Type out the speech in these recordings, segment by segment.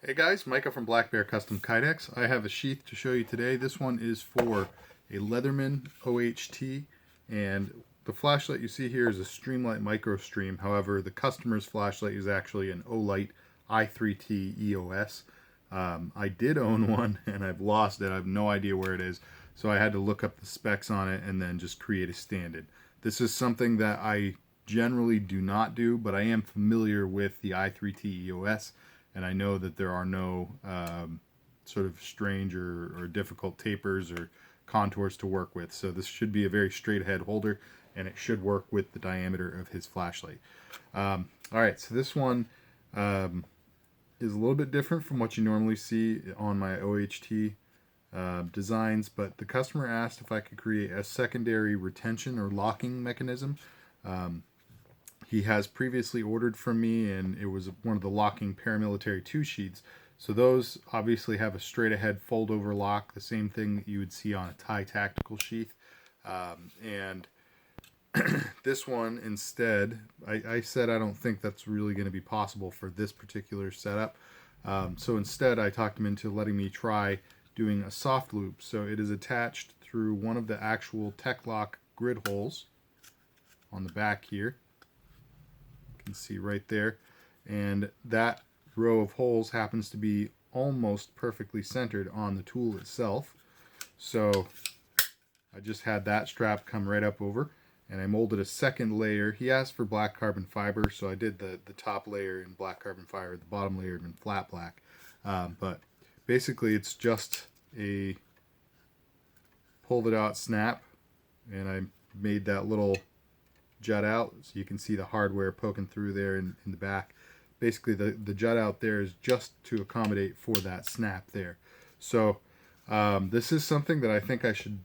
Hey guys, Micah from blackbearcustomkydex. I have a sheath to show you today. This one is for a Leatherman OHT, and the flashlight you see here is a Streamlight Micro Stream. However, the customer's flashlight is actually an OHT i3T EOS. I did own one and I've lost it. I have no idea where it is, so I had to look up the specs on it and then just create a stand-in. This is something that I generally do not do, but I am familiar with the i3T EOS. And I know that there are no sort of strange or difficult tapers or contours to work with. So this should be a very straight ahead holder, and it should work with the diameter of his flashlight. Alright, so this one is a little bit different from what you normally see on my OHT designs, but the customer asked if I could create a secondary retention or locking mechanism. He has previously ordered from me, and it was one of the locking paramilitary 2 sheaths. So those obviously have a straight ahead fold over lock, the same thing that you would see on a Thai tactical sheath. And this one instead, I said I don't think that's really going to be possible for this particular setup. So instead I talked him into letting me try doing a soft loop. So it is attached through one of the actual Tech-Lock grid holes on the back here. Can see right there, and that row of holes happens to be almost perfectly centered on the tool itself. So I just had that strap come right up over, and I molded a second layer. He asked for black carbon fiber, so I did the top layer in black carbon fiber, the bottom layer in flat black. But basically it's just a pulled it out snap, and I made that little jut out so you can see the hardware poking through there in the back. Basically the jut out there is just to accommodate for that snap there. So this is something that I think I should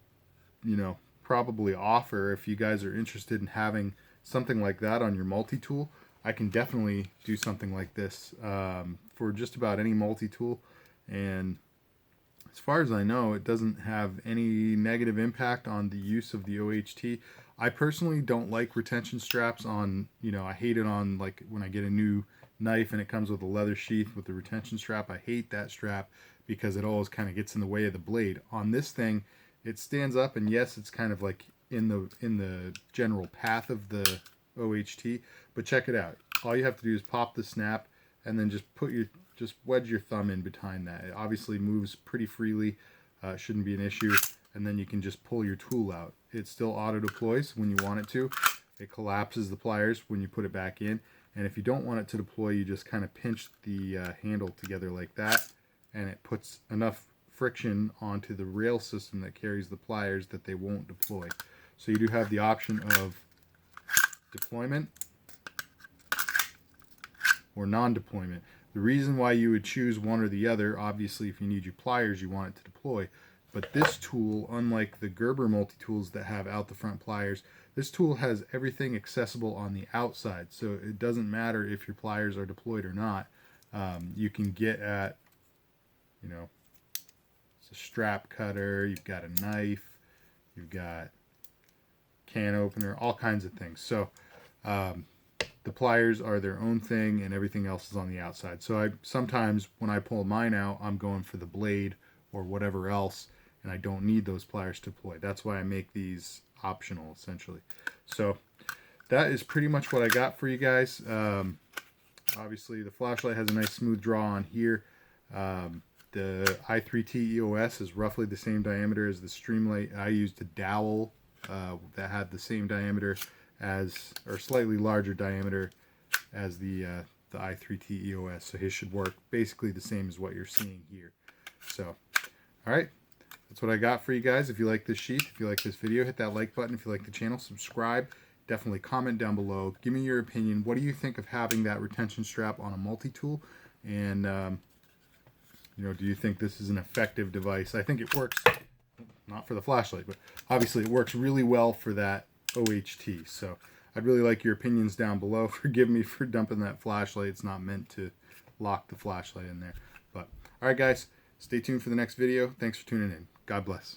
probably offer if you guys are interested in having something like that on your multi-tool. I can definitely do something like this for just about any multi-tool, and as far as I know, it doesn't have any negative impact on the use of the OHT. I personally don't like retention straps on, I hate it on, like, when I get a new knife and it comes with a leather sheath with the retention strap. I hate that strap because it always kind of gets in the way of the blade. On this thing, it stands up, and yes, it's kind of like in the general path of the OHT, but check it out. All you have to do is pop the snap and then just wedge your thumb in behind that. It obviously moves pretty freely, shouldn't be an issue, and then you can just pull your tool out. It still auto deploys when you want it to. It collapses the pliers when you put it back in, and if you don't want it to deploy, you just kind of pinch the handle together like that, and it puts enough friction onto the rail system that carries the pliers that they won't deploy. So you do have the option of deployment or non-deployment. The reason why you would choose one or the other, obviously if you need your pliers you want it to deploy, but this tool, unlike the Gerber multi-tools that have out the front pliers, this tool has everything accessible on the outside, so it doesn't matter if your pliers are deployed or not. You can get at, it's a strap cutter, you've got a knife, you've got can opener, all kinds of things. So the pliers are their own thing, and everything else is on the outside. So sometimes when I pull mine out, I'm going for the blade or whatever else, and I don't need those pliers to deploy. That's why I make these optional, essentially. So that is pretty much what I got for you guys. Obviously the flashlight has a nice smooth draw on here. The i3T EOS is roughly the same diameter as the Streamlight. I used a dowel that had the same diameter as, or slightly larger diameter as the i3T EOS, so his should work basically the same as what you're seeing here. So alright, that's what I got for you guys. If you like this sheath, if you like this video, hit that like button. If you like the channel, subscribe. Definitely comment down below, give me your opinion. What do you think of having that retention strap on a multi-tool, and do you think this is an effective device? I think it works, not for the flashlight, but obviously it works really well for that OHT. So I'd really like your opinions down below. Forgive me for dumping that flashlight. It's not meant to lock the flashlight in there. But alright guys, stay tuned for the next video. Thanks for tuning in. God bless.